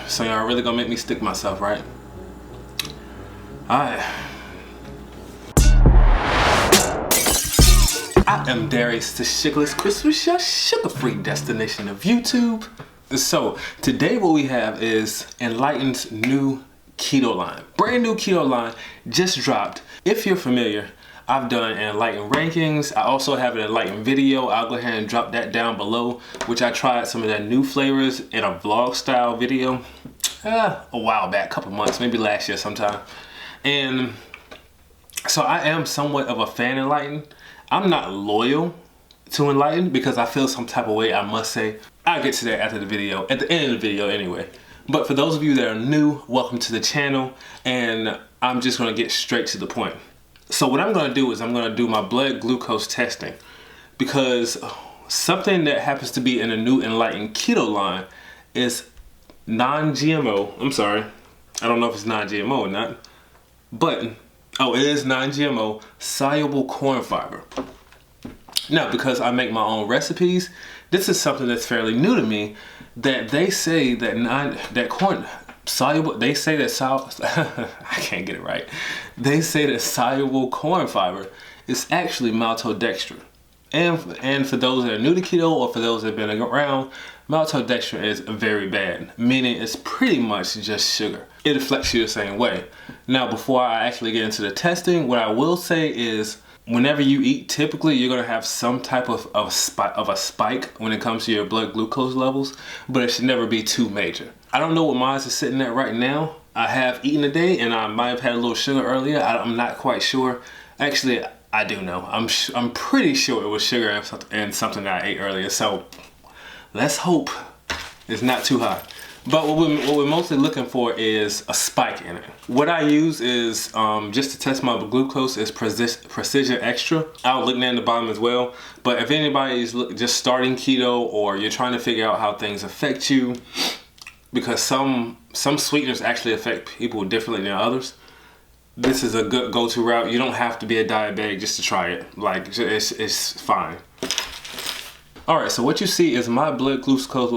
So y'all really gonna make me stick myself, right? Alright. I am Darius, the Sugarless Christmas, your sugar-free destination of YouTube. So today what we have is Enlightened's new keto line. Brand new keto line just dropped. If you're familiar, I've done Enlightened rankings. I also have an Enlightened video. I'll go ahead and drop that down below, which I tried some of their new flavors in a vlog style video a while back, a couple months, maybe last year sometime. And so I am somewhat of a fan of Enlightened. I'm not loyal to Enlightened because I feel some type of way, I must say. I'll get to that after the video, at the end of the video anyway. But for those of you that are new, welcome to the channel, and I'm just gonna get straight to the point. So what I'm gonna do is I'm gonna do my blood glucose testing, because something that happens to be in a new Enlightened keto line is non-GMO. I'm sorry, I don't know if it's non-GMO or not, but oh, it is non-GMO soluble corn fiber. Now, because I make my own recipes, this is something that's fairly new to me, that they say that corn soluble, they say that I can't get it right. They say that soluble corn fiber is actually maltodextrin. And for those that are new to keto, or for those that have been around, maltodextrin is very bad, meaning it's pretty much just sugar. It affects you the same way. Now, before I actually get into the testing, what I will say is, whenever you eat, typically you're gonna have some type of a spike when it comes to your blood glucose levels, but it should never be too major. I don't know what mine is sitting at right now. I have eaten today, and I might have had a little sugar earlier. I'm not quite sure. Actually, I do know. I'm pretty sure it was sugar and something that I ate earlier. So let's hope it's not too high. But what we're mostly looking for is a spike in it. What I use is, just to test my glucose, is Precision Extra. I'll link that in the bottom as well. But if anybody is just starting keto, or you're trying to figure out how things affect you, because some sweeteners actually affect people differently than others, this is a good go-to route. You don't have to be a diabetic just to try it. Like, it's fine. All right, so what you see is my blood glucose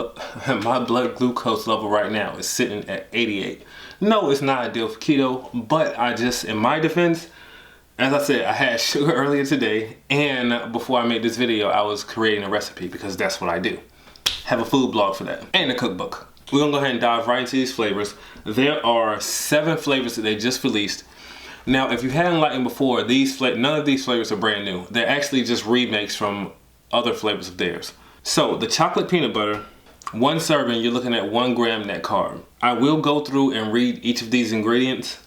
level right now is sitting at 88. No, it's not ideal for keto, but in my defense, as I said, I had sugar earlier today, and before I made this video, I was creating a recipe, because that's what I do. Have a food blog for that, and a cookbook. We're gonna go ahead and dive right into these flavors. There are 7 flavors that they just released. Now, if you hadn't Enlightened before, none of these flavors are brand new. They're actually just remakes from other flavors of theirs. So the chocolate peanut butter, 1 serving, you're looking at 1 gram net carb. I will go through and read each of these ingredients.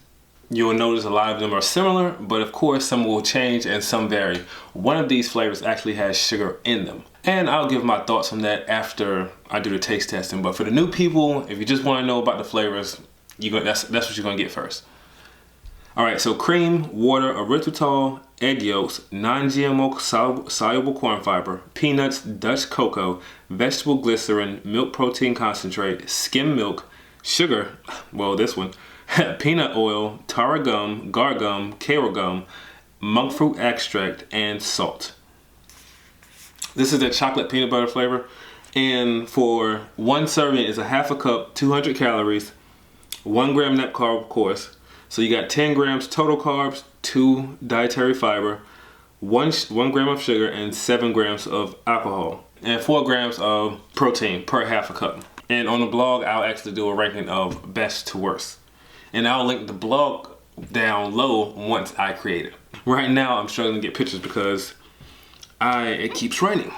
You will notice a lot of them are similar, but of course some will change and some vary. One of these flavors actually has sugar in them, and I'll give my thoughts on that after I do the taste testing. But for the new people, if you just want to know about the flavors, that's what you're gonna get first. All right, so cream, water, erythritol, egg yolks, non-GMO soluble corn fiber, peanuts, Dutch cocoa, vegetable glycerin, milk protein concentrate, skim milk, sugar, well, this one, peanut oil, taro gum, gar gum, kale gum, monk fruit extract, and salt. This is the chocolate peanut butter flavor, and for 1 serving is a half a cup, 200 calories, 1 gram net carb, of course. So you got 10 grams total carbs, 2 dietary fiber, 1 gram of sugar, and 7 grams of alcohol, and 4 grams of protein per half a cup. And on the blog, I'll actually do a ranking of best to worst. And I'll link the blog down low once I create it. Right now, I'm struggling to get pictures because it keeps raining.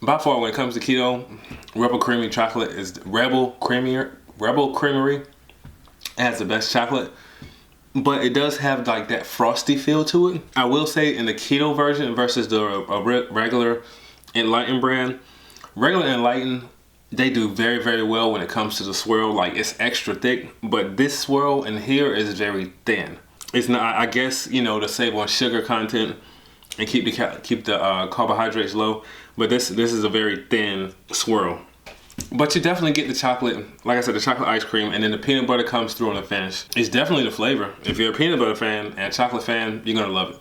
By far, when it comes to keto, Rebel Creamy chocolate is Rebel Creamery has the best chocolate, but it does have like that frosty feel to it. I will say, in the keto version versus the regular Enlightened brand, regular Enlightened, they do very, very well when it comes to the swirl. Like, it's extra thick, but this swirl in here is very thin. It's not, I guess, to save on sugar content and keep the carbohydrates low, but this is a very thin swirl. But you definitely get the chocolate, like I said, the chocolate ice cream, and then the peanut butter comes through on the finish. It's definitely the flavor. If you're a peanut butter fan and a chocolate fan, you're gonna love it.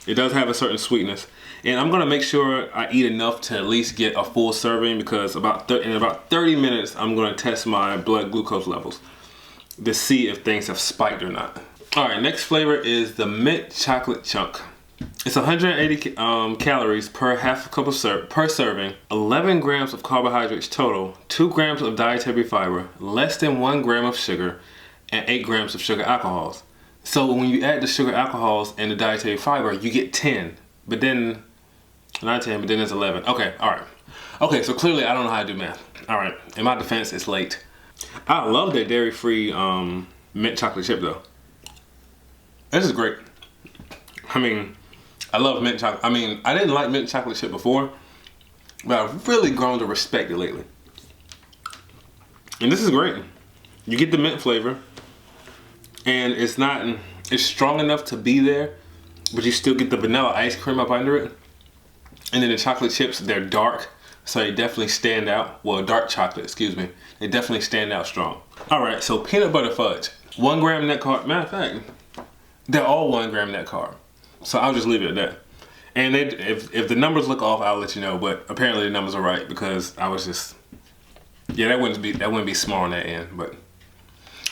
It does have a certain sweetness. And I'm gonna make sure I eat enough to at least get a full serving, because in about 30 minutes, I'm gonna test my blood glucose levels to see if things have spiked or not. All right, next flavor is the mint chocolate chunk. It's 180 calories per half cup of per serving, 11 grams of carbohydrates total, 2 grams of dietary fiber, less than 1 gram of sugar, and 8 grams of sugar alcohols. So when you add the sugar alcohols and the dietary fiber, you get 10, but then, not 10, but then it's 11. Okay, all right. Okay, so clearly I don't know how to do math. All right, in my defense, it's late. I love that dairy-free mint chocolate chip though. This is great. I mean, I love mint chocolate. I mean, I didn't like mint chocolate chip before, but I've really grown to respect it lately. And this is great. You get the mint flavor, and it's strong enough to be there, but you still get the vanilla ice cream up under it. And then the chocolate chips, they're dark, so they definitely stand out. Well, dark chocolate, excuse me. They definitely stand out strong. All right, so peanut butter fudge. 1 gram net carb. Matter of fact, they're all 1 gram net carb. So I'll just leave it at that. And if the numbers look off, I'll let you know. But apparently the numbers are right, because I was just, yeah, that wouldn't be smart on that end. But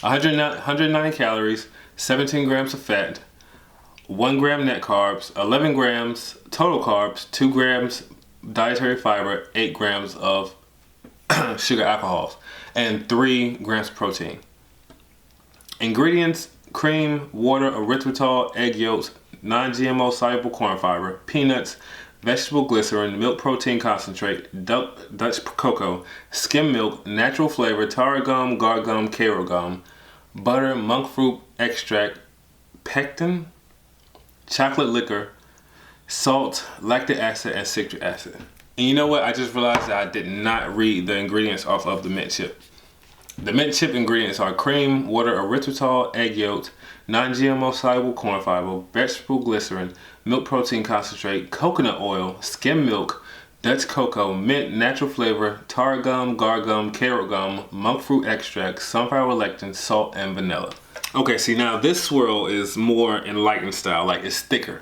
190 calories, 17 grams of fat, 1 gram net carbs, 11 grams total carbs, 2 grams dietary fiber, 8 grams of sugar alcohols, and 3 grams of protein. Ingredients: cream, water, erythritol, egg yolks, non-GMO soluble corn fiber, peanuts, vegetable glycerin, milk protein concentrate, Dutch cocoa, skim milk, natural flavor, taro gum, guar gum, Karo gum, butter, monk fruit extract, pectin, chocolate liquor, salt, lactic acid, and citric acid. And you know what? I just realized that I did not read the ingredients off of the mint chip. The mint chip ingredients are cream, water, erythritol, egg yolks, non-GMO soluble corn fiber, vegetable glycerin, milk protein concentrate, coconut oil, skim milk, Dutch cocoa, mint, natural flavor, taro gum, guar gum, Karo gum, monk fruit extract, sunflower lectin, salt, and vanilla. Okay, see now this swirl is more Enlightened style, like it's thicker.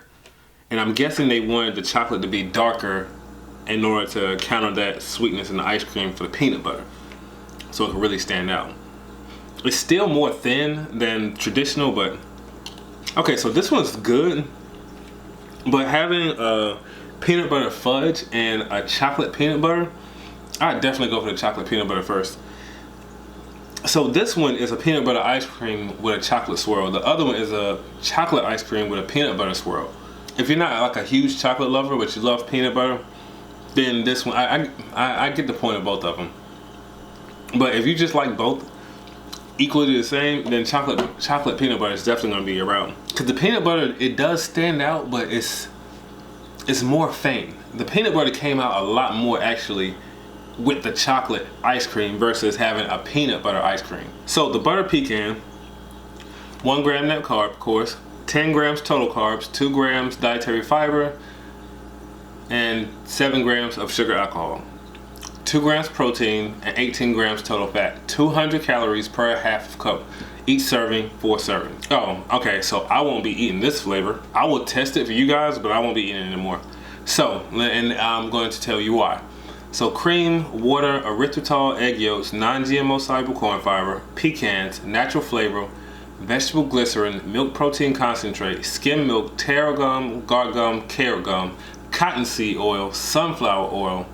And I'm guessing they wanted the chocolate to be darker in order to counter that sweetness in the ice cream for the peanut butter, so it can really stand out. It's still more thin than traditional, but okay, so this one's good. But having a peanut butter fudge and a chocolate peanut butter, I'd definitely go for the chocolate peanut butter first. So this one is a peanut butter ice cream with a chocolate swirl. The other one is a chocolate ice cream with a peanut butter swirl. If you're not like a huge chocolate lover, but you love peanut butter, then this one, I get the point of both of them. But if you just like both equally the same, then chocolate peanut butter is definitely gonna be your route. Cause the peanut butter, it does stand out, but it's more faint. The peanut butter came out a lot more actually with the chocolate ice cream versus having a peanut butter ice cream. So the butter pecan, 1 gram net carb, of course, 10 grams total carbs, 2 grams dietary fiber, and 7 grams of sugar alcohol. 2 grams protein, and 18 grams total fat. 200 calories per half cup. Each serving, 4 servings. Oh, okay, so I won't be eating this flavor. I will test it for you guys, but I won't be eating it anymore. So, and I'm going to tell you why. So cream, water, erythritol, egg yolks, non-GMO soluble corn fiber, pecans, natural flavor, vegetable glycerin, milk protein concentrate, skim milk, taro gum, guar gum, Karo gum, cottonseed oil, sunflower oil,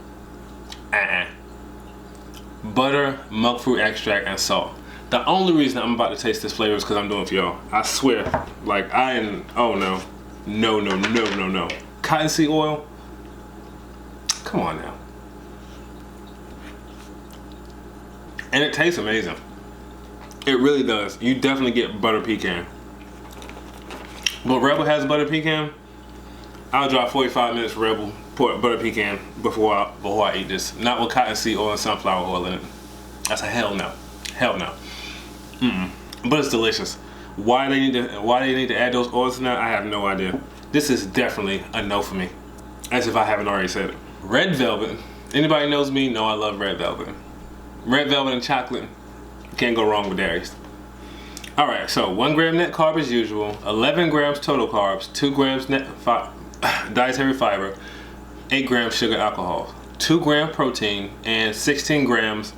butter, monk fruit extract, and salt. The only reason I'm about to taste this flavor is because I'm doing it for y'all. I swear, like oh no. No. Cottonseed oil? Come on now. And it tastes amazing. It really does. You definitely get butter pecan. But Rebel has butter pecan. I'll drive 45 minutes for Rebel butter pecan before I eat this. Not with cottonseed oil and sunflower oil in it. That's a hell no. Hell no. But it's delicious. Why they need to add those oils in there, I have no idea. This is definitely a no for me. As if I haven't already said it. Red velvet. Anybody knows me know I love red velvet. Red velvet and chocolate. Can't go wrong with dairies. Alright, so 1 gram net carb as usual, 11 grams total carbs, 2 grams net dietary fiber, 8 grams sugar alcohol, 2 gram protein, and 16 grams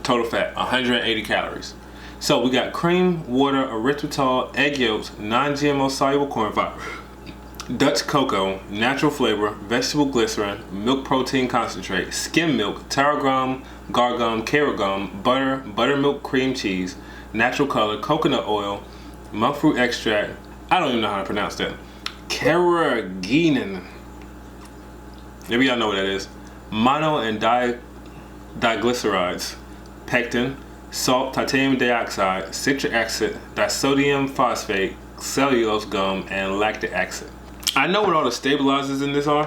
total fat, 180 calories. So we got cream, water, erythritol, egg yolks, non-GMO soluble corn fiber, Dutch cocoa, natural flavor, vegetable glycerin, milk protein concentrate, skim milk, tarragon, gargum, carrot gum, butter, buttermilk cream cheese, natural color, coconut oil, monk fruit extract. I don't even know how to pronounce that. Carrageenan. Maybe y'all know what that is. Mono and diglycerides, pectin, salt, titanium dioxide, citric acid, disodium phosphate, cellulose gum, and lactic acid. I know what all the stabilizers in this are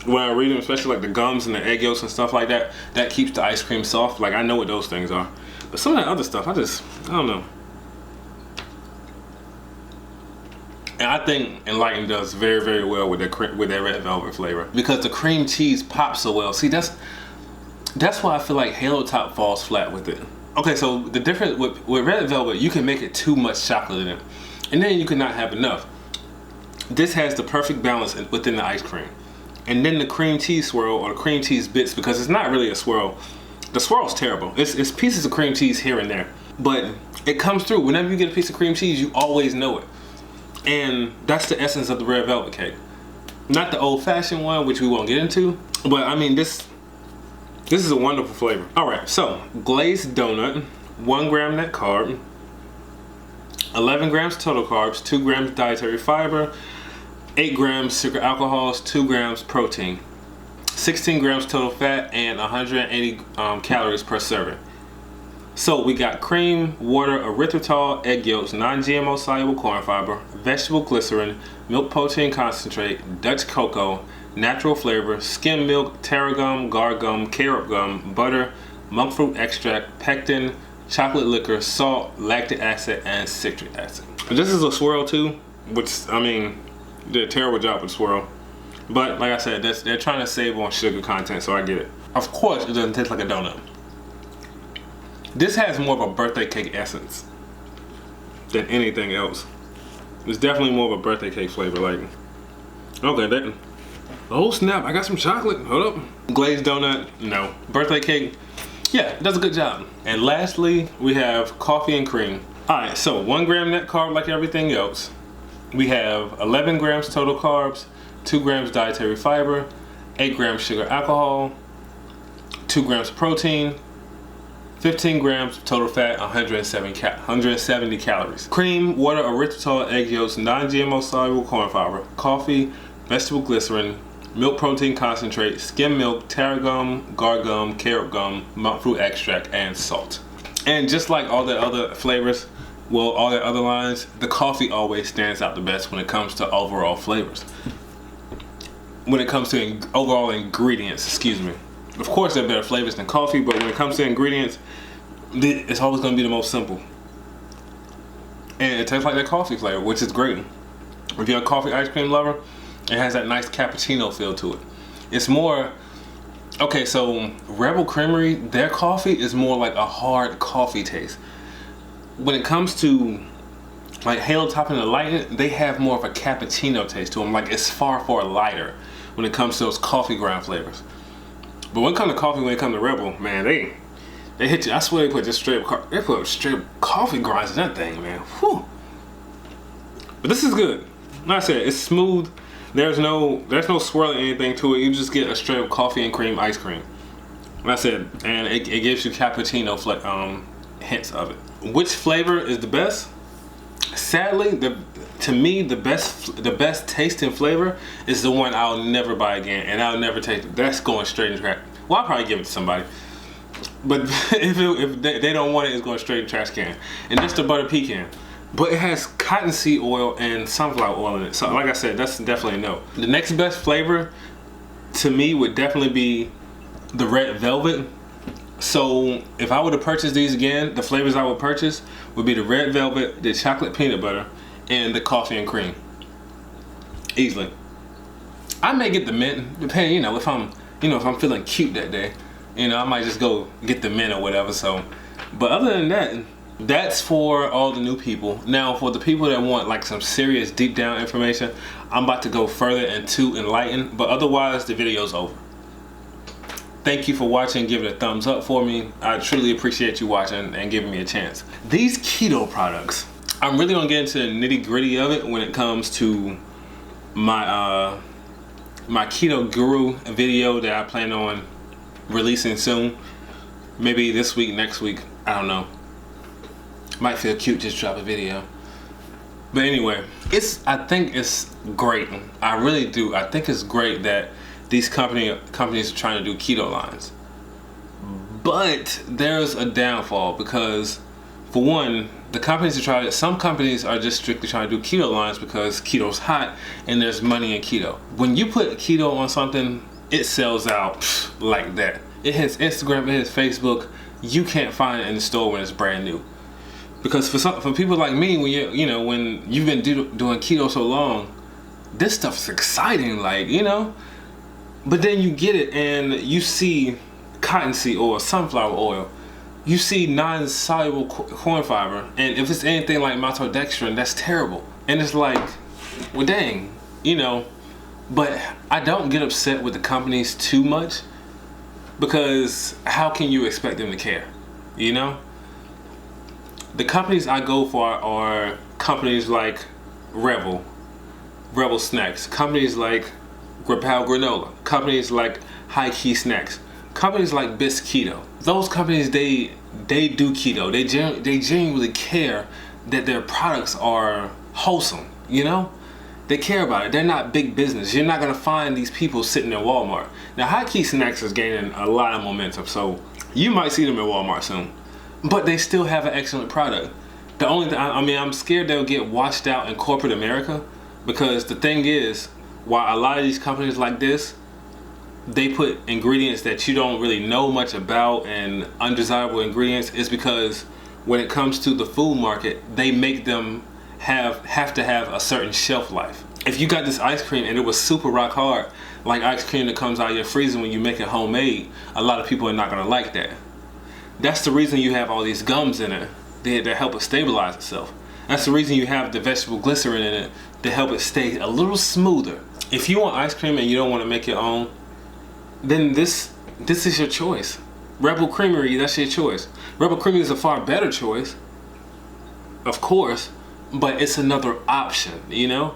when I read them, especially like the gums and the egg yolks and stuff like that. That keeps the ice cream soft. Like, I know what those things are. But some of that other stuff, I don't know. And I think Enlightened does very, very well with their red velvet flavor, because the cream cheese pops so well. See, that's why I feel like Halo Top falls flat with it. Okay, so the difference with red velvet, you can make it too much chocolate in it, and then you cannot have enough. This has the perfect balance within the ice cream. And then the cream cheese swirl, or the cream cheese bits, because it's not really a swirl. The swirl's terrible. It's pieces of cream cheese here and there. But it comes through. Whenever you get a piece of cream cheese, you always know it. And that's the essence of the red velvet cake. Not the old-fashioned one, which we won't get into. But I mean, this is a wonderful flavor. Alright, so glazed donut, 1 gram net carb, 11 grams total carbs, 2 grams dietary fiber, 8 grams sugar alcohols, 2 grams protein, 16 grams total fat, and 180 calories per serving. So we got cream, water, erythritol, egg yolks, non-GMO soluble corn fiber, vegetable glycerin, milk protein concentrate, Dutch cocoa, natural flavor, skim milk, tarragon, gargum, carrot gum, butter, monk fruit extract, pectin, chocolate liquor, salt, lactic acid, and citric acid. And this is a swirl too, which, I mean, did a terrible job with swirl. But like I said, they're trying to save on sugar content, so I get it. Of course, it doesn't taste like a donut. This has more of a birthday cake essence than anything else. It's definitely more of a birthday cake flavor. Like, okay, oh snap, I got some chocolate. Hold up. Glazed donut, no. Birthday cake, yeah, it does a good job. And lastly, we have coffee and cream. Alright, so 1 gram net carb like everything else. We have 11 grams total carbs, 2 grams dietary fiber, 8 grams sugar alcohol, 2 grams protein, 15 grams total fat, 170 calories. Cream, water, erythritol, egg yolks, non-GMO soluble corn fiber, coffee, vegetable glycerin, milk protein concentrate, skim milk, tarragon, gargum, carrot gum, monk fruit extract, and salt. And just like all the other flavors, well, all the other lines, the coffee always stands out the best when it comes to overall flavors. When it comes to overall ingredients, excuse me. Of course, there are better flavors than coffee, but when it comes to ingredients, it's always going to be the most simple. And it tastes like that coffee flavor, which is great. If you're a coffee ice cream lover, it has that nice cappuccino feel to it. It's more, okay, so Rebel Creamery, their coffee is more like a hard coffee taste. When it comes to like Halo Top and Enlightened, they have more of a cappuccino taste to them. Like, it's far lighter when it comes to those coffee ground flavors. But when it comes to coffee, when it comes to Rebel, man, they hit you. I swear they put just straight coffee grinds in that thing, man. Whew. But this is good. Like I said, it's smooth. There's no swirling anything to it. You just get a straight coffee and cream ice cream. Like I said, and it gives you cappuccino hints of it. Which flavor is the best? Sadly, to me, the best tasting flavor is the one I'll never buy again, and I'll never taste it. That's going straight in the trash. Well, I'll probably give it to somebody, but if they don't want it, it's going straight in the trash can. And that's the butter pecan. But it has cottonseed oil and sunflower oil in it. So like I said, that's definitely a no. The next best flavor to me would definitely be the red velvet. So if I were to purchase these again, the flavors I would purchase would be the red velvet, the chocolate peanut butter, and the coffee and cream. Easily. I may get the mint, depending, if I'm feeling cute that day. I might just go get the mint or whatever. So, but other than that, That's for all the new people. Now, for the people that want like some serious deep down information, I'm about to go further into Enlightened, but otherwise the video's over. Thank you for watching. Give it a thumbs up for me. I truly appreciate you watching and giving me a chance. These keto products, I'm really gonna get into the nitty gritty of it when it comes to my my keto guru video that I plan on releasing soon. Maybe this week, next week, I don't know. Might feel cute just drop a video. But anyway, I think it's great. I really do. I think it's great that these companies are trying to do keto lines. But there's a downfall because, for one, the companies are trying. Some companies are just strictly trying to do keto lines because keto's hot and there's money in keto. When you put keto on something, it sells out like that. It hits Instagram, it hits Facebook. You can't find it in the store when it's brand new. Because for people like me, when you've been doing keto so long, this stuff's exciting, like, you know. But then you get it and you see cottonseed oil, sunflower oil. You see non-soluble corn fiber, and if it's anything like maltodextrin, that's terrible. And it's like, well, dang, you know. But I don't get upset with the companies too much because how can you expect them to care, you know? The companies I go for are companies like Rebel Snacks, companies like Grapal Granola, companies like High Key Snacks, companies like Bis Keto. Those companies, they do keto. They genuinely care that their products are wholesome, you know? They care about it. They're not big business. You're not gonna find these people sitting in Walmart. Now, High Key Snacks is gaining a lot of momentum, so you might see them in Walmart soon. But they still have an excellent product. The only thing, I'm scared they'll get washed out in corporate America, because the thing is, while a lot of these companies like this, they put ingredients that you don't really know much about and undesirable ingredients, is because when it comes to the food market, they make them have to have a certain shelf life. If you got this ice cream and it was super rock hard, like ice cream that comes out of your freezer when you make it homemade, a lot of people are not gonna like that. That's the reason you have all these gums in it that help it stabilize itself. That's the reason you have the vegetable glycerin in it to help it stay a little smoother. If you want ice cream and you don't want to make your own, then this is your choice. Rebel Creamery, that's your choice. Rebel Creamery is a far better choice, of course, but it's another option, you know?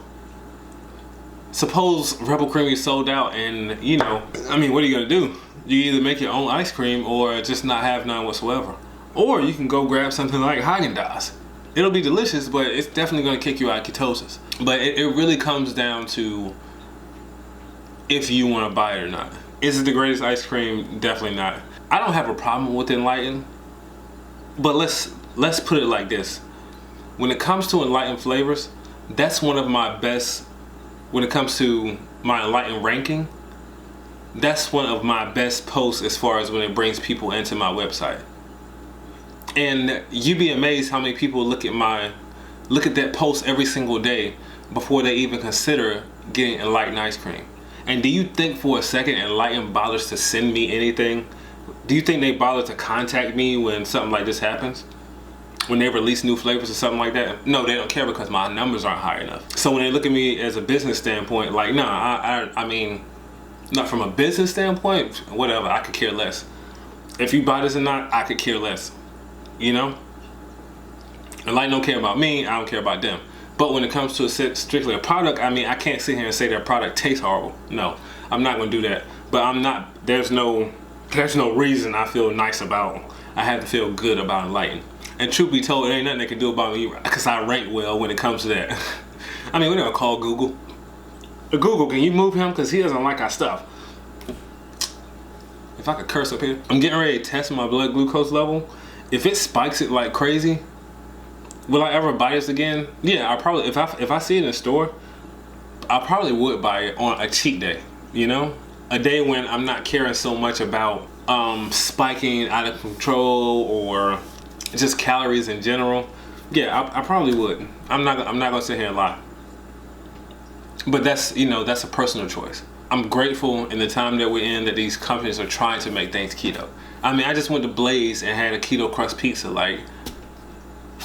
Suppose Rebel Creamery sold out and, you know, what are you gonna do? You either make your own ice cream or just not have none whatsoever. Or you can go grab something like Haagen-Dazs. It'll be delicious, but it's definitely gonna kick you out of ketosis. But it really comes down to if you wanna buy it or not. Is it the greatest ice cream? Definitely not. I don't have a problem with Enlightened, but let's put it like this. When it comes to Enlightened flavors, that's one of my best. When it comes to my Enlightened ranking, that's one of my best posts as far as when it brings people into my website. And you'd be amazed how many people look at that post every single day before they even consider getting Enlightened ice cream. And do you think for a second Enlightened bothers to send me anything? Do you think they bother to contact me when something like this happens? When they release new flavors or something like that? No, they don't care because my numbers aren't high enough. So when they look at me as a business standpoint, like, nah, not from a business standpoint, whatever, I could care less. If you buy this or not, I could care less, you know? Enlightened don't care about me, I don't care about them. But when it comes to strictly a product, I can't sit here and say their product tastes horrible. No, I'm not gonna do that. But there's no reason I feel nice about, I have to feel good about Enlightened. And truth be told, there ain't nothing they can do about me because I rank well when it comes to that. We're gonna call Google. Google, can you move him? Because he doesn't like our stuff. If I could curse up here. I'm getting ready to test my blood glucose level. If it spikes it like crazy, will I ever buy this again? Yeah, I probably, if I see it in the store, I probably would buy it on a cheat day, you know? A day when I'm not caring so much about spiking out of control or just calories in general. Yeah, I probably would. I'm not gonna sit here and lie. But that's a personal choice. I'm grateful in the time that we're in that these companies are trying to make things keto. I just went to Blaze and had a keto crust pizza. Like,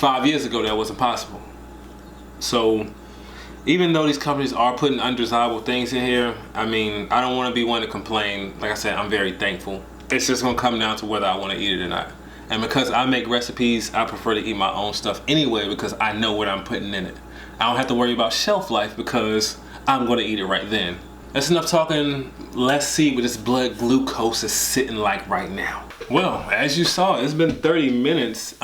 5 years ago, that wasn't possible. So even though these companies are putting undesirable things in here, I mean, I don't want to be one to complain. Like I said, I'm very thankful. It's just going to come down to whether I want to eat it or not. And because I make recipes, I prefer to eat my own stuff anyway because I know what I'm putting in it. I don't have to worry about shelf life because I'm going to eat it right then. That's enough talking. Let's see what this blood glucose is sitting like right now. Well, as you saw, it's been 30 minutes.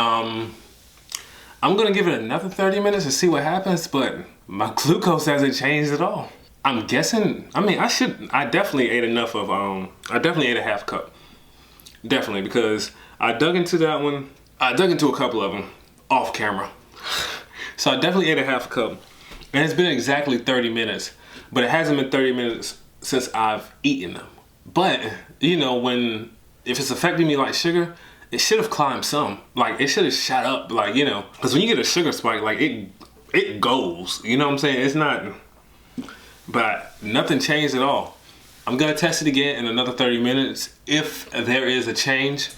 I'm going to give it another 30 minutes and see what happens, but my glucose hasn't changed at all. I'm guessing, I mean, I definitely ate enough of, I definitely ate a half cup. Definitely, because I dug into that one. I dug into a couple of them off camera. So I definitely ate a half cup. And it's been exactly 30 minutes, but it hasn't been 30 minutes since I've eaten them. But, you know, if it's affecting me like sugar, it should have climbed some. Like, it should have shot up, like, you know, because when you get a sugar spike, like, it goes. You know what I'm saying? It's not, but nothing changed at all. I'm going to test it again in another 30 minutes. If there is a change,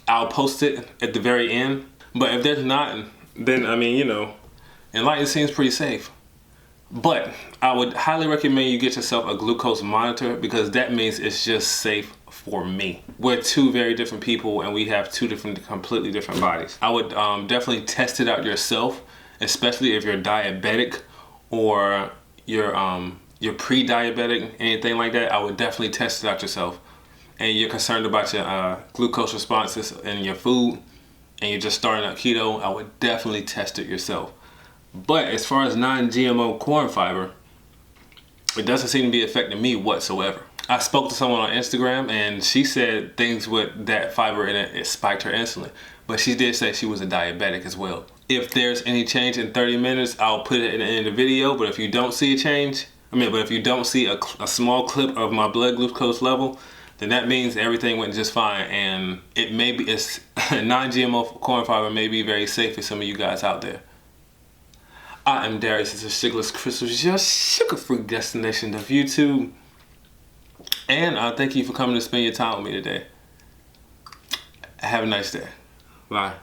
I'll post it at the very end. But if there's not, then, I mean, you know, Enlightened seems pretty safe. But I would highly recommend you get yourself a glucose monitor because that means it's just safe for me. We're two very different people and we have two completely different bodies. I would definitely test it out yourself, especially if you're diabetic or you're pre-diabetic, anything like that. I would definitely test it out yourself. And you're concerned about your glucose responses in your food and you're just starting out keto, I would definitely test it yourself. But as far as non-GMO corn fiber, it doesn't seem to be affecting me whatsoever. I spoke to someone on Instagram and she said things with that fiber in it spiked her insulin. But she did say she was a diabetic as well. If there's any change in 30 minutes, I'll put it in the end of the video. But if you don't see a change, but if you don't see a small clip of my blood glucose level, then that means everything went just fine. And it's non-GMO corn fiber may be very safe for some of you guys out there. I am Darius. This is Sugarless Crystals, your sugar-free destination of YouTube. And thank you for coming to spend your time with me today. Have a nice day. Bye.